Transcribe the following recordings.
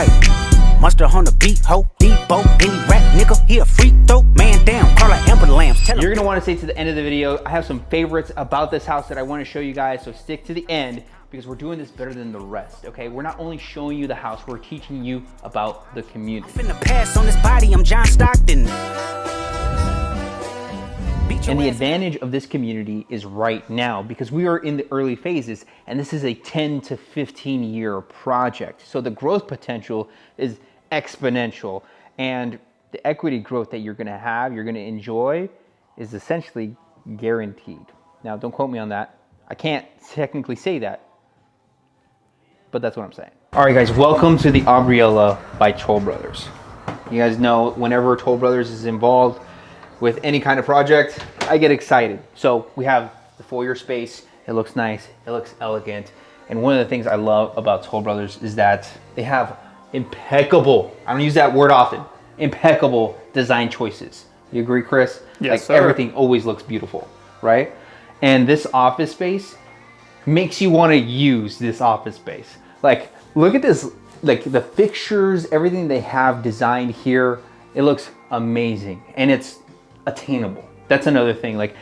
Hype. Mustard on the beat, ho, Debo, any rap nigga, he a free throw, man down, call like Amber Lambs. You're gonna wanna stay to the end of the video. I have some favorites about this house that I wanna show you guys, so stick to the end because we're doing this better than the rest, okay? We're not only showing you the house, we're teaching you about the community. I'm finna pass on this body, I'm John Stockton. And the advantage of this community is right now because we are in the early phases and this is a 10 to 15 year project. So the growth potential is exponential and the equity growth that you're gonna have, you're gonna enjoy is essentially guaranteed. Now, don't quote me on that. I can't technically say that, but that's what I'm saying. All right, guys, welcome to the Aubriella by Toll Brothers. You guys know whenever Toll Brothers is involved with any kind of project, I get excited. So we have the foyer space. It looks nice, it looks elegant. And one of the things I love about Toll Brothers is that they have impeccable, I don't use that word often, impeccable design choices. You agree, Chris? Yes, like sir. Everything always looks beautiful, right? And this office space makes you want to use this office space. Like, look at this, like the fixtures, everything they have designed here, it looks amazing and it's attainable. That's another thing. Like,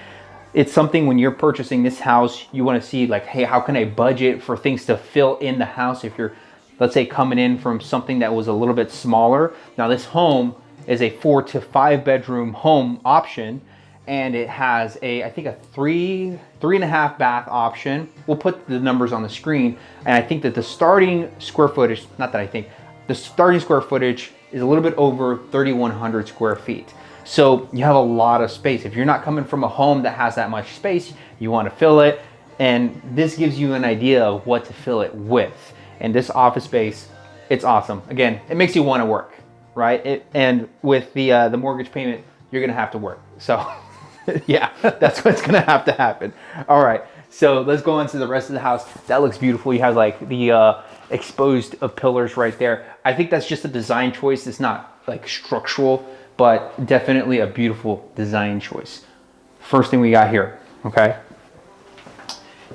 it's something when you're purchasing this house, you want to see like, hey, how can I budget for things to fill in the house if you're, let's say, coming in from something that was a little bit smaller. Now this home is a 4 to 5 bedroom home option, and it has a, I think a three and a half bath option. We'll put the numbers on the screen. And I think that the starting square footage, not that I think, the starting square footage is a little bit over 3,100 square feet. So you have a lot of space. If you're not coming from a home that has that much space, you want to fill it. And this gives you an idea of what to fill it with. And this office space, it's awesome. Again, it makes you want to work, right? And with the mortgage payment, you're gonna have to work. So yeah, that's what's gonna have to happen. All right, so let's go on to the rest of the house. That looks beautiful. You have like the exposed pillars right there. I think that's just a design choice. It's not like structural, but definitely a beautiful design choice. First thing we got here, okay?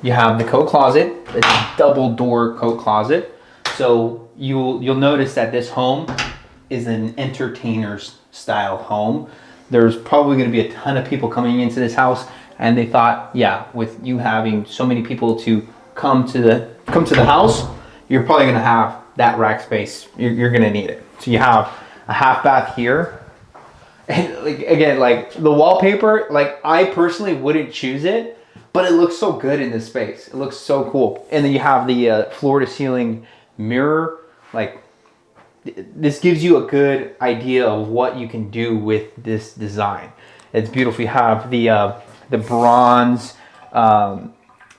You have the coat closet. It's a double door coat closet. So you'll notice that this home is an entertainer's style home. There's probably gonna be a ton of people coming into this house and they thought, yeah, with you having so many people to come to the house, you're probably gonna have that rack space. You're gonna need it. So you have a half bath here. And like, again, like the wallpaper, like I personally wouldn't choose it, but it looks so good in this space. It looks so cool. And then you have the floor to ceiling mirror. Like, this gives you a good idea of what you can do with this design. It's beautiful. You have the bronze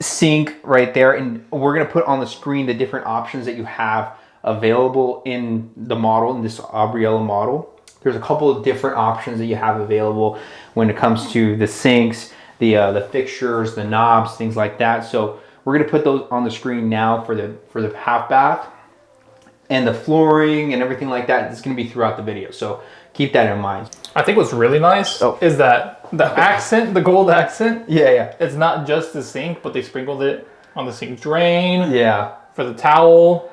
sink right there. And we're gonna put on the screen the different options that you have available in the model, in this Aubriella model. There's a couple of different options that you have available when it comes to the sinks, the fixtures, the knobs, things like that. So we're gonna put those on the screen now for the half bath, and the flooring and everything like that is gonna be throughout the video. So keep that in mind. I think what's really nice is that the accent, the gold accent. Yeah. It's not just the sink, but they sprinkled it on the sink drain. Yeah. For the towel.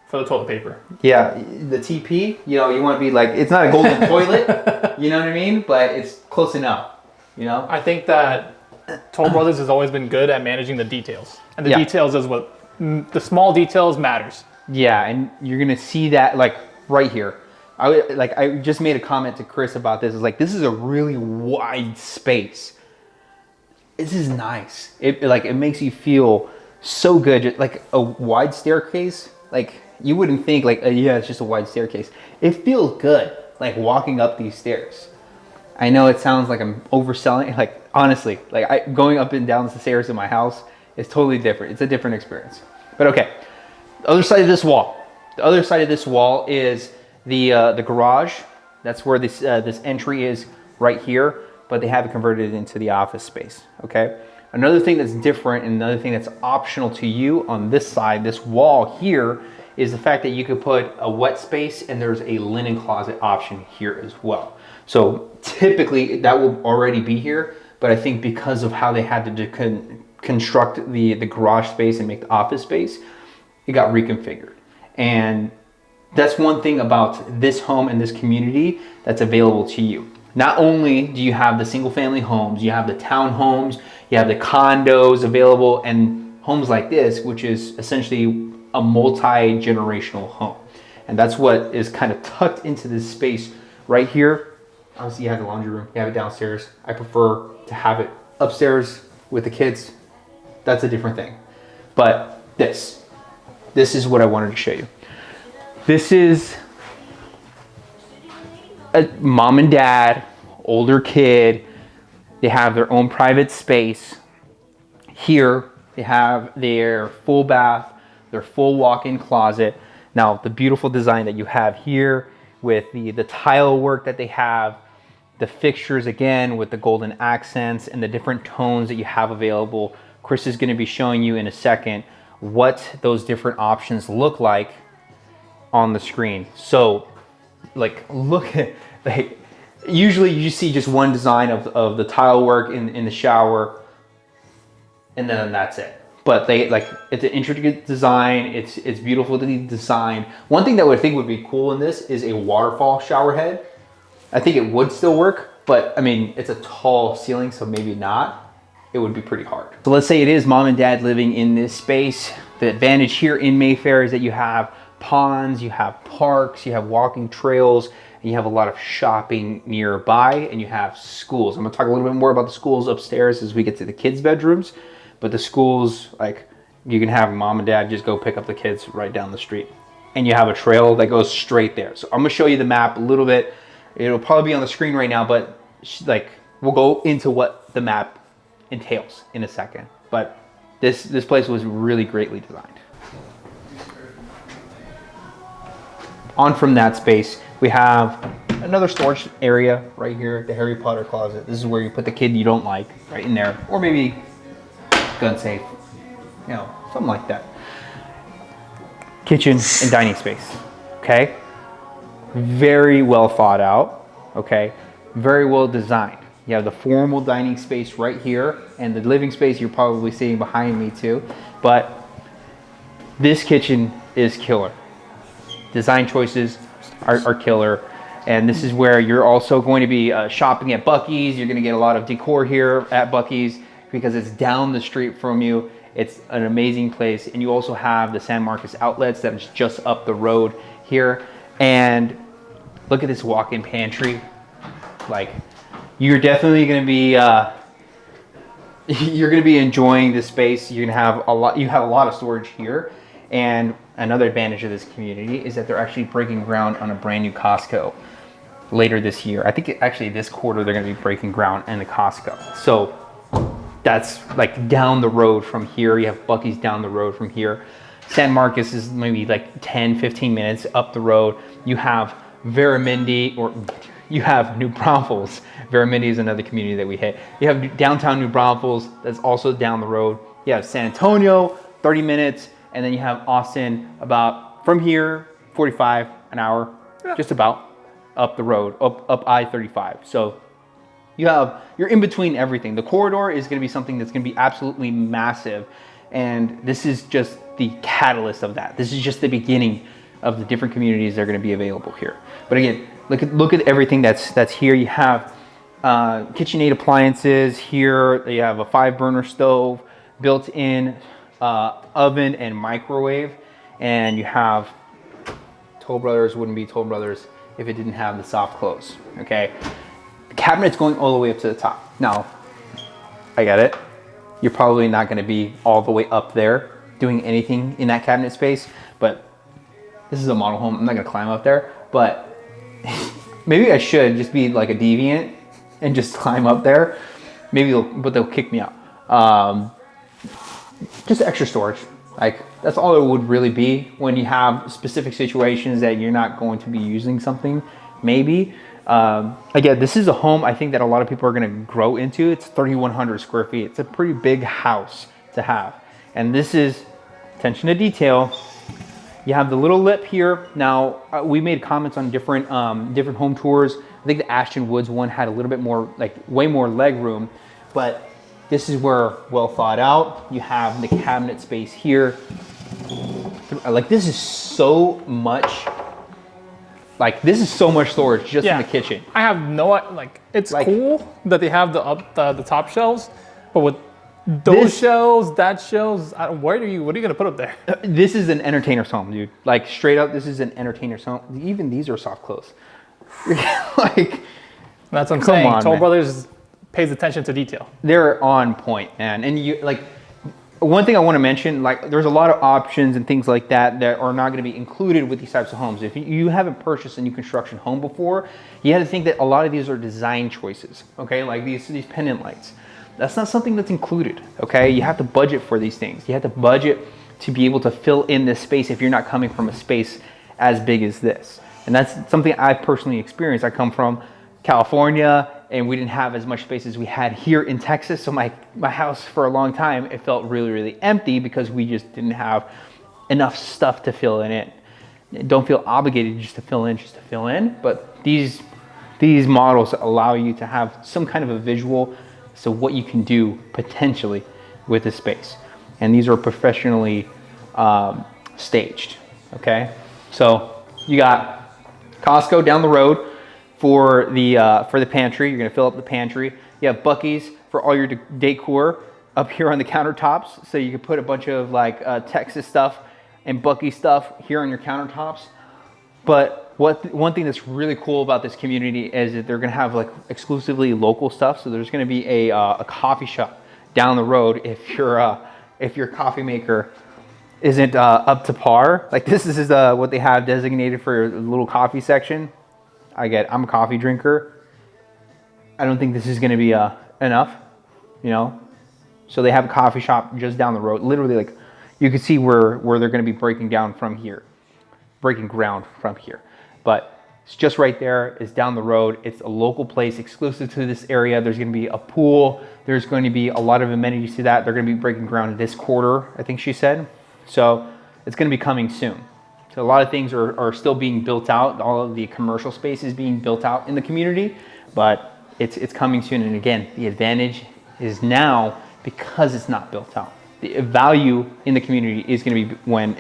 For the toilet paper. Yeah, the TP, you know, you want to be like, it's not a golden toilet, you know what I mean? But it's close enough, you know? I think that Toll Brothers has always been good at managing the details. And the details is what, the small details matters. Yeah, and you're going to see that like right here. I just made a comment to Chris about this. It's like, this is a really wide space. This is nice. It makes you feel so good. Just like a wide staircase, like, you wouldn't think like, yeah, it's just a wide staircase. It feels good, like walking up these stairs. I know it sounds like I'm overselling. Like, honestly, like going up and down the stairs in my house is totally different. It's a different experience. But okay, the other side of this wall. The other side of this wall is the garage. That's where this entry is right here, but they have it converted into the office space, okay? Another thing that's different and another thing that's optional to you on this side, this wall here, is the fact that you could put a wet space and there's a linen closet option here as well. So typically that will already be here, but I think because of how they had to construct the garage space and make the office space, it got reconfigured. And that's one thing about this home and this community that's available to you. Not only do you have the single family homes, you have the townhomes, you have the condos available, and homes like this, which is essentially a multi-generational home. And that's what is kind of tucked into this space right here. Obviously you have the laundry room, you have it downstairs. I prefer to have it upstairs with the kids. That's a different thing. But this is what I wanted to show you. This is a mom and dad, older kid. They have their own private space. Here, they have their full bath, their full walk-in closet. Now, the beautiful design that you have here with the tile work that they have, the fixtures again with the golden accents and the different tones that you have available. Chris is going to be showing you in a second what those different options look like on the screen. So like, look at, like, usually you see just one design of the tile work in the shower, and then that's it. But they, like, it's an intricate design. It's beautifully designed. One thing that I think would be cool in this is a waterfall shower head. I think it would still work, but I mean, it's a tall ceiling, so maybe not. It would be pretty hard. So let's say it is mom and dad living in this space. The advantage here in Mayfair is that you have ponds, you have parks, you have walking trails, and you have a lot of shopping nearby, and you have schools. I'm gonna talk a little bit more about the schools upstairs as we get to the kids' bedrooms, but the schools, like, you can have mom and dad just go pick up the kids right down the street, and you have a trail that goes straight there. So I'm gonna show you the map a little bit. It'll probably be on the screen right now, but like, we'll go into what the map entails in a second. But this place was really greatly designed. On from that space, we have another storage area right here, the Harry Potter closet. This is where you put the kid you don't like, right in there, or maybe gun safe, you know, something like that. Kitchen and dining space, okay? Very well thought out, okay? Very well designed. You have the formal dining space right here, and the living space you're probably seeing behind me too, but this kitchen is killer. Design choices are killer. And this is where you're also going to be shopping at Buc-ee's. You're gonna get a lot of decor here at Buc-ee's because it's down the street from you. It's an amazing place. And you also have the San Marcos outlets that is just up the road here. And look at this walk-in pantry. Like, you're definitely gonna be, you're gonna be enjoying this space. You're gonna have you have a lot of storage here. And another advantage of this community is that they're actually breaking ground on a brand new Costco later this year. I think actually this quarter they're gonna be breaking ground in the Costco. So that's like down the road from here. You have Buc-ee's down the road from here. San Marcos is maybe like 10, 15 minutes up the road. You have Veramendi, or you have New Braunfels. Veramendi is another community that we hit. You have downtown New Braunfels, that's also down the road. You have San Antonio, 30 minutes. And then you have Austin about, from here, 45 an hour, just about up the road, up I-35. So you're in between everything. The corridor is gonna be something that's gonna be absolutely massive. And this is just the catalyst of that. This is just the beginning of the different communities that are gonna be available here. But again, look at everything that's here. You have KitchenAid appliances here. You have a 5-burner stove, built-in oven and microwave, and you have Toll Brothers wouldn't be Toll Brothers if it didn't have the soft close. Okay, the cabinet's going all the way up to the top. Now, I get it. You're probably not going to be all the way up there doing anything in that cabinet space, but this is a model home. I'm not going to climb up there, but maybe I should just be like a deviant and just climb up there. Maybe they'll kick me out. Just extra storage. Like, that's all it would really be when you have specific situations that you're not going to be using something, maybe. Again, this is a home I think that a lot of people are going to grow into. It's 3,100 square feet. It's a pretty big house to have. And this is, attention to detail, you have the little lip here. Now, we made comments on different home tours. I think the Ashton Woods one had a little bit more, like, way more leg room, but this is where well thought out. You have the cabinet space here. Like, this is so much Like this is so much storage just in the kitchen. I have no, like, it's cool that they have the top shelves, but with those shelves, what are you gonna put up there? This is an entertainer's home, dude. Like straight up, this is an entertainer's home. Even these are soft close. Like, that's what I'm saying. Toll Brothers pays attention to detail. They're on point, man. And you like, one thing I want to mention, like there's a lot of options and things like that that are not going to be included with these types of homes. If you haven't purchased a new construction home before, you have to think that a lot of these are design choices, okay? Like these pendant lights. That's not something that's included, okay? You have to budget for these things. You have to budget to be able to fill in this space if you're not coming from a space as big as this. And that's something I've personally experienced. I come from California, and we didn't have as much space as we had here in Texas. So my house for a long time, it felt really, really empty because we just didn't have enough stuff to fill it in. Don't feel obligated just to fill in, but these models allow you to have some kind of a visual as to what you can do potentially with the space. And these are professionally staged, okay? So you got Costco down the road for the pantry. You're gonna fill up the pantry. You have Buc-ee's for all your decor up here on the countertops. So you can put a bunch of like Texas stuff and Buc-ee stuff here on your countertops. But one thing that's really cool about this community is that they're gonna have like exclusively local stuff. So there's gonna be a coffee shop down the road if your coffee maker isn't up to par. Like this is what they have designated for a little coffee section. I'm a coffee drinker. I don't think this is gonna be enough, you know? So they have a coffee shop just down the road. Literally, like, you can see where they're gonna be breaking ground from here. But it's just right there, it's down the road. It's a local place exclusive to this area. There's gonna be a pool. There's going to be a lot of amenities to that. They're gonna be breaking ground this quarter, I think she said. So it's gonna be coming soon. So a lot of things are still being built out. All of the commercial space is being built out in the community, but it's coming soon. And again, the advantage is now because it's not built out. The value in the community is going to be when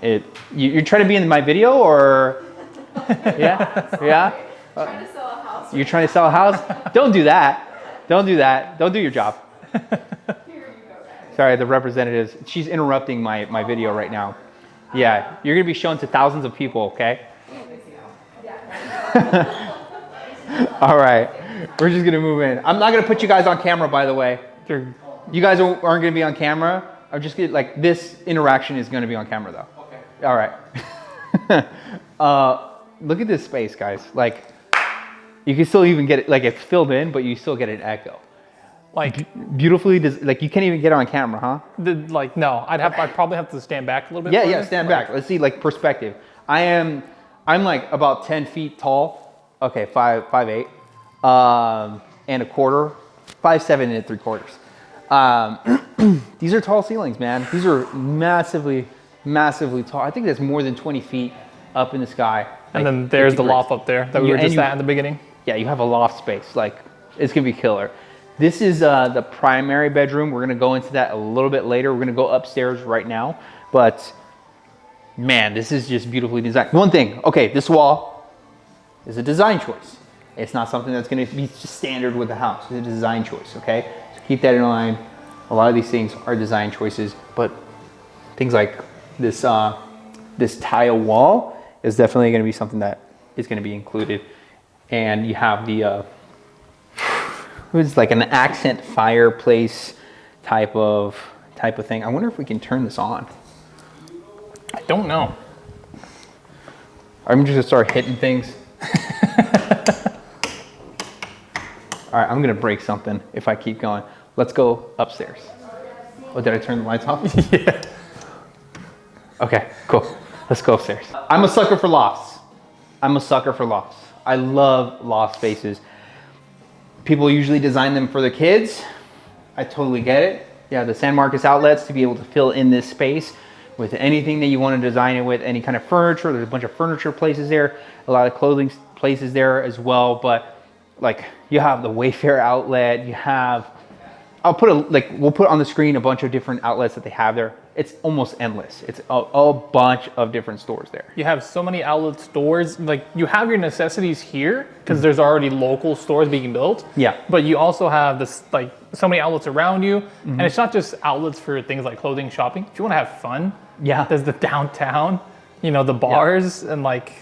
you're trying to be in my video, or yeah. Trying to sell a house. You're trying to sell a house? Don't do that. Don't do that. Don't do your job. Here you go, guys. Sorry, the representatives. She's interrupting my video right now. Yeah, you're gonna be shown to thousands of people, okay? All right, we're just gonna move in. I'm not gonna put you guys on camera, by the way. You guys aren't gonna be on camera. I'm just gonna, like, this interaction is gonna be on camera though. Okay. All right. Look at this space, guys. Like, you can still even get it, like it's filled in, but you still get an echo. Like beautifully, like you can't even get it on camera, huh? No, I'd probably have to stand back a little bit. Yeah, stand back. Let's see, like, perspective. I'm like about 10 feet tall. Okay, 5'8", and a quarter, 5'7" and 3/4. These are tall ceilings, man. These are massively tall. I think that's more than 20 feet up in the sky. And then there's the loft up there that we were just at in the beginning. Yeah, you have a loft space. Like, it's gonna be killer. This is the primary bedroom. We're gonna go into that a little bit later. We're gonna go upstairs right now. But man, this is just beautifully designed. One thing, okay, this wall is a design choice. It's not something that's gonna be standard with the house. It's a design choice, okay? So keep that in mind. A lot of these things are design choices, but things like this, this tile wall is definitely gonna be something that is gonna be included. And you have the, it's like an accent fireplace type of thing. I wonder if we can turn this on. I don't know. I'm just gonna start hitting things. All right, I'm gonna break something if I keep going. Let's go upstairs. Oh, did I turn the lights off? Yeah. Okay, cool. Let's go upstairs. I'm a sucker for lofts. I love loft spaces. People usually design them for their kids. I totally get it. Yeah, the San Marcos outlets to be able to fill in this space with anything that you want to design it with, any kind of furniture. There's a bunch of furniture places there, a lot of clothing places there as well. But like, you have the Wayfair outlet, you have, we'll put on the screen a bunch of different outlets that they have there. it's almost endless. It's a bunch of different stores there. You have so many outlet stores. Like you have your necessities here because there's already local stores being built. Yeah. But you also have this like so many outlets around you, and it's not just outlets for things like clothing, shopping. If you want to have fun, there's the downtown, you know, the bars and like.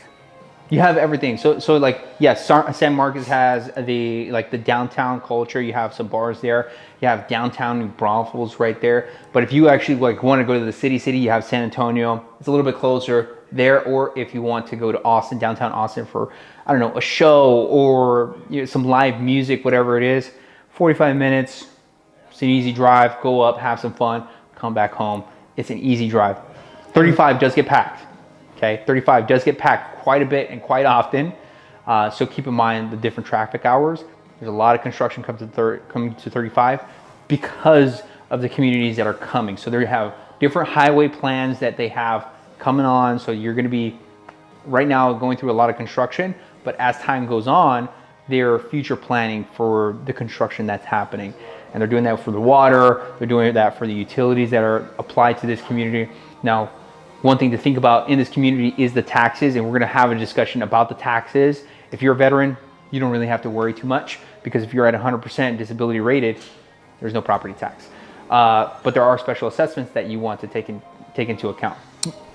You have everything. So like, yes, San Marcos has the downtown culture. You have some bars there. You have downtown New Braunfels right there. But if you actually like want to go to the city, you have San Antonio. It's a little bit closer there. Or if you want to go to Austin, downtown Austin for, I don't know, a show or some live music, whatever it is, 45 minutes. It's an easy drive. Go up, have some fun, come back home. It's an easy drive. 35 does get packed. Okay, 35 does get packed quite a bit and quite often. So keep in mind the different traffic hours. There's a lot of construction coming to 35 because of the communities that are coming. So they have different highway plans that they have coming on. So you're going to be right now going through a lot of construction, but as time goes on, they're future planning for the construction that's happening. And they're doing that for the water. They're doing that for the utilities that are applied to this community. Now, one thing to think about in this community is the taxes, and we're going to have a discussion about the taxes. If you're a veteran, you don't really have to worry too much because if you're at 100% disability rated, there's no property tax. But there are special assessments that you want to take into account.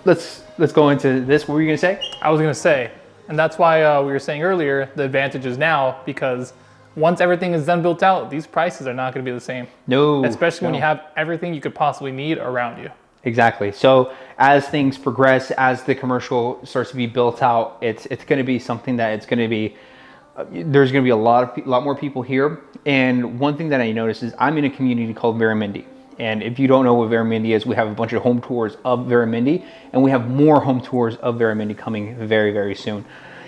Let's go into this. What were you going to say? I was going to say, and that's why we were saying earlier, the advantage is now because once everything is done built out, these prices are not going to be the same. No. Especially when you have everything you could possibly need around you. Exactly. So as things progress, as the commercial starts to be built out, it's going to be something that it's going to be. There's going to be a lot more people here. And one thing that I noticed is I'm in a community called Veramindi. And if you don't know what Veramindi is, we have a bunch of home tours of Veramindi, and we have more home tours of Veramindi coming very, very soon.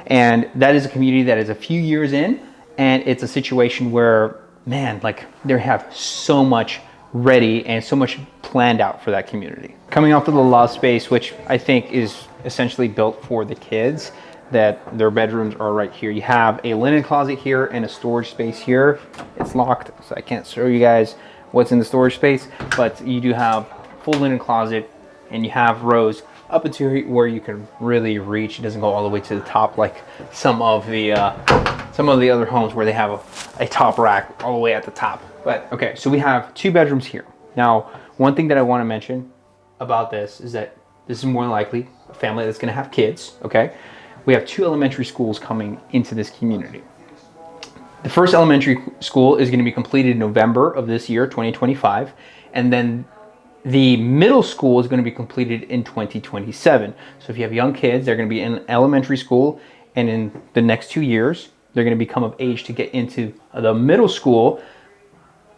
And that is a community that is a few years in, and it's a situation where, man, like they have so much ready and so much planned out for that community. Coming off of the loft space, which I think is essentially built for the kids, that their bedrooms are right here. You have a linen closet here and a storage space here. It's locked, so I can't show you guys what's in the storage space, but you do have full linen closet and you have rows up into where you can really reach. It doesn't go all the way to the top like some of the other homes where they have a top rack all the way at the top. But okay, so we have 2 bedrooms here. Now, one thing that I want to mention about this is that this is more than likely a family that's going to have kids, okay? We have 2 elementary schools coming into this community. The first elementary school is going to be completed in November of this year, 2025, and then the middle school is going to be completed in 2027. So if you have young kids, they're going to be in elementary school, and in the next 2 years, they're going to become of age to get into the middle school.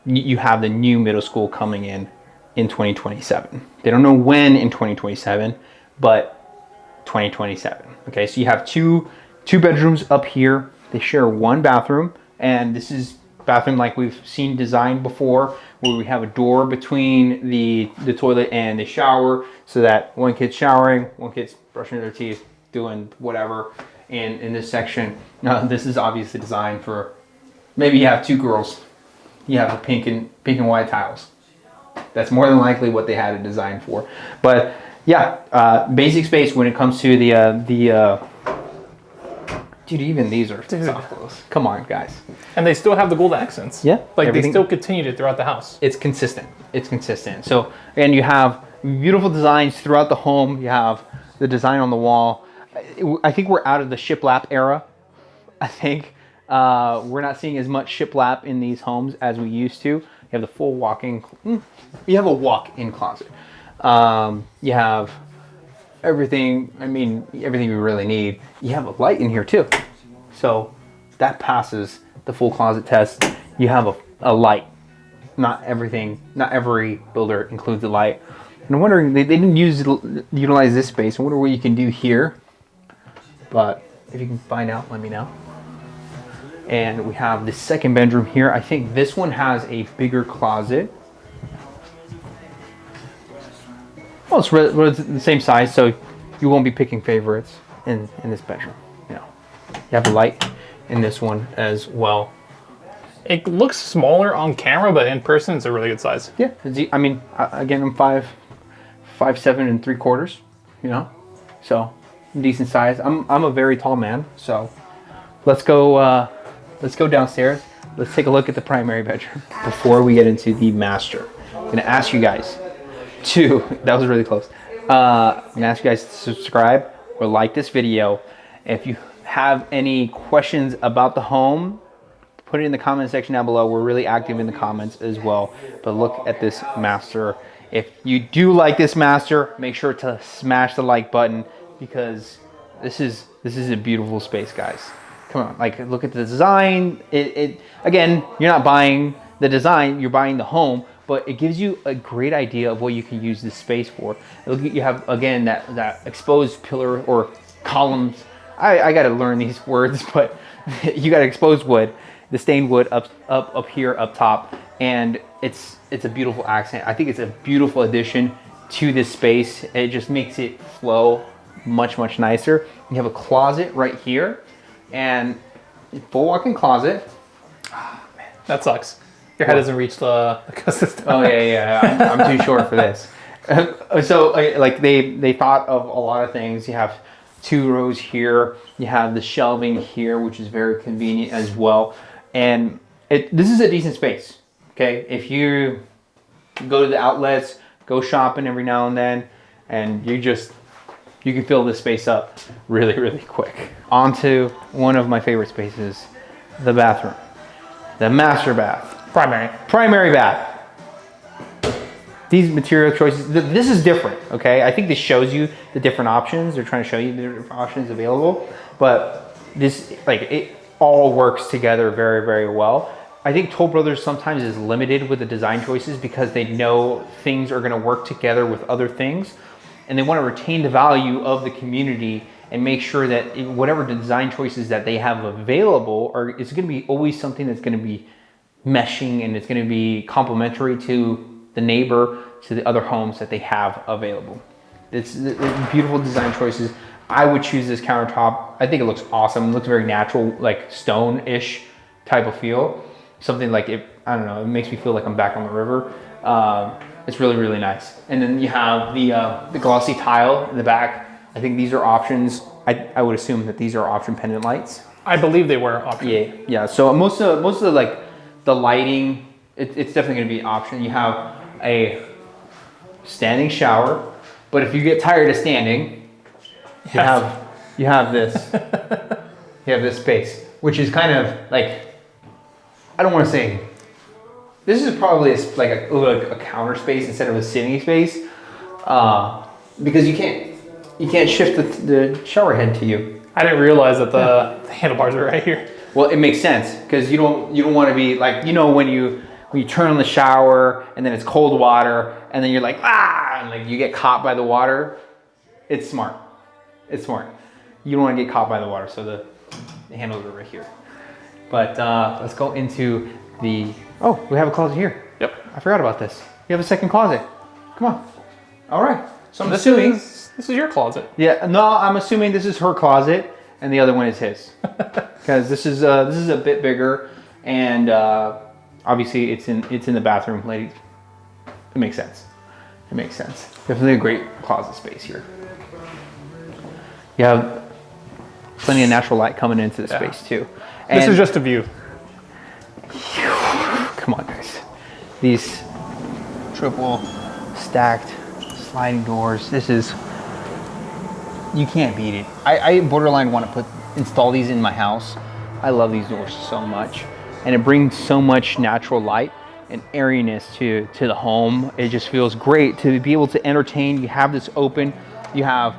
You have the new middle school coming in 2027. They don't know when in 2027, but 2027. Okay, so you have two bedrooms up here. They share 1 bathroom, and this is bathroom like we've seen designed before, where we have a door between the toilet and the shower, so that one kid's showering, one kid's brushing their teeth, doing whatever in this section. Now, this is obviously designed for maybe you have 2 girls. You have the pink and white tiles. That's more than likely what they had it designed for. But yeah, basic space when it comes to the dude, even these are soft close. Come on, guys. And they still have the gold accents. Yeah. Like they still continued it throughout the house. It's consistent. It's consistent. So again, you have beautiful designs throughout the home. You have the design on the wall. I think we're out of the shiplap era. I think we're not seeing as much shiplap in these homes as we used to. You have the full walk-in. You have a walk-in closet. You have everything. I mean, everything you really need. You have a light in here too, so that passes the full closet test. You have a light. Not every builder includes a light. And I'm wondering, they didn't utilize this space. I wonder what you can do here. But if you can find out, let me know. And we have the second bedroom here. I think this one has a bigger closet. Well, it's the same size, so you won't be picking favorites in this bedroom. You know, you have a light in this one as well. It looks smaller on camera, but in person, it's a really good size. Yeah, I mean, again, I'm 5'5", 5'7¾", you know, so decent size. I'm a very tall man, so let's go downstairs. Let's take a look at the primary bedroom before we get into the master. I'm gonna ask you guys to, that was really close. I'm gonna ask you guys to subscribe or like this video. If you have any questions about the home, put it in the comment section down below. We're really active in the comments as well. But look at this master. If you do like this master, make sure to smash the like button, because this is a beautiful space, guys. Come on, like, look at the design. It again, you're not buying the design, you're buying the home, but it gives you a great idea of what you can use this space for. Look, you have again that exposed pillar or columns. I got to learn these words, but you got exposed wood, the stained wood up here up top, and it's a beautiful accent. I think it's a beautiful addition to this space. It just makes it flow much nicer. You have a closet right here, and full walk-in closet. Oh, man, that sucks. Your head doesn't reach the custom. Oh yeah, I'm too short for this. So like they thought of a lot of things. You have 2 rows here. You have the shelving here, which is very convenient as well. And this is a decent space. Okay, if you go to the outlets, go shopping every now and then, and you can fill this space up really quick. On to one of my favorite spaces, the bathroom, the master bath. Primary bath. These material choices, this is different, okay? I think this shows you the different options. They're trying to show you the different options available, but this, like, it all works together very well. I think Toll Brothers sometimes is limited with the design choices because they know things are gonna work together with other things, and they wanna retain the value of the community and make sure that whatever design choices that they have available it's gonna be always something that's gonna be meshing, and it's going to be complementary to the neighbor, to the other homes that they have available. It's beautiful design choices. I would choose this countertop. I think it looks awesome. It looks very natural, like stone-ish type of feel. Something like I don't know, it makes me feel like I'm back on the river. It's really nice. And then you have the glossy tile in the back. I think these are options. I would assume that these are option pendant lights. I believe they were option. Yeah. So most of the like the lighting, it's definitely going to be an option. You have a standing shower, but if you get tired of standing, you have this. You have this space, which is kind of like, I don't want to say, this is probably like a counter space instead of a sitting space, because you can't shift the shower head to you. I didn't realize that the handlebars are right here. Well, it makes sense because you don't want to be like, you know, when you turn on the shower and then it's cold water and then you're like, and like you get caught by the water. It's smart. You don't want to get caught by the water, so the handles are right here. But let's go into we have a closet here. Yep. I forgot about this. You have a second closet. Come on. All right. So I'm This assuming is your closet. Yeah, no, I'm assuming this is her closet and the other one is his, because this is a bit bigger, and obviously it's in the bathroom, ladies. It makes sense. Definitely a great closet space here. You have plenty of natural light coming into the space too. And this is just a view. Come on, guys. These triple stacked sliding doors. You can't beat it. I borderline want to install these in my house. I love these doors so much, and it brings so much natural light and airiness to the home. It just feels great to be able to entertain. You have this open. You have,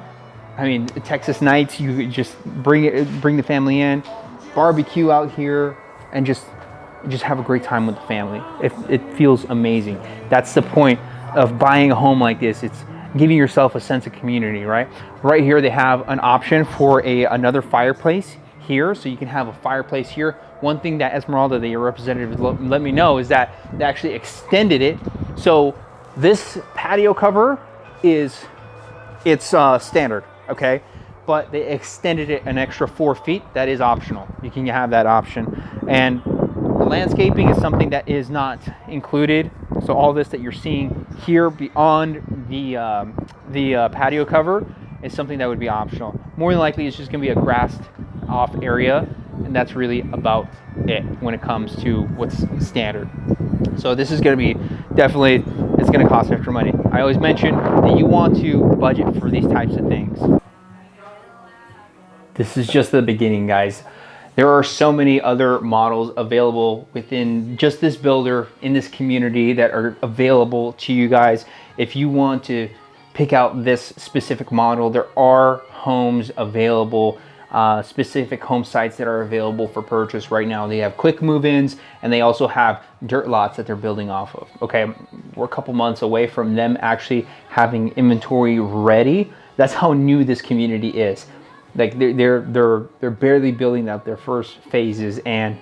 Texas nights. You just bring the family in, barbecue out here, and just have a great time with the family. It feels amazing. That's the point of buying a home like this. It's giving yourself a sense of community, right? Right here, they have an option for another fireplace here, so you can have a fireplace here. One thing that Esmeralda, the representative, let me know is that they actually extended it. So this patio cover it's standard, okay? But they extended it an extra 4 feet. That is optional. You can have that option. And the landscaping is something that is not included. So all this that you're seeing here beyond the patio cover is something that would be optional. More than likely, it's just going to be a grassed off area, and that's really about it when it comes to what's standard. So this is going to be definitely, it's going to cost extra money. I always mention that you want to budget for these types of things. This is just the beginning, guys. There are so many other models available within just this builder in this community that are available to you guys. If you want to pick out this specific model, there are homes available, specific home sites that are available for purchase right now. They have quick move-ins, and they also have dirt lots that they're building off of. Okay, we're a couple months away from them actually having inventory ready. That's how new this community is. Like they're barely building out their first phases, and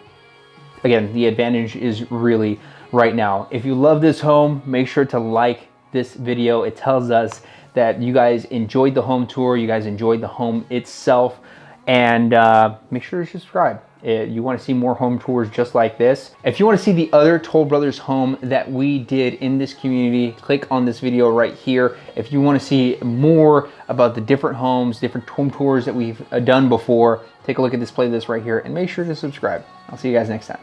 again, the advantage is really right now. If you love this home, make sure to like this video. It tells us that you guys enjoyed the home tour, you guys enjoyed the home itself, and make sure to subscribe. You want to see more home tours just like this. If you want to see the other Toll Brothers home that we did in this community, click on this video right here. If you want to see more about the different homes, different home tours that we've done before, take a look at this playlist right here and make sure to subscribe. I'll see you guys next time.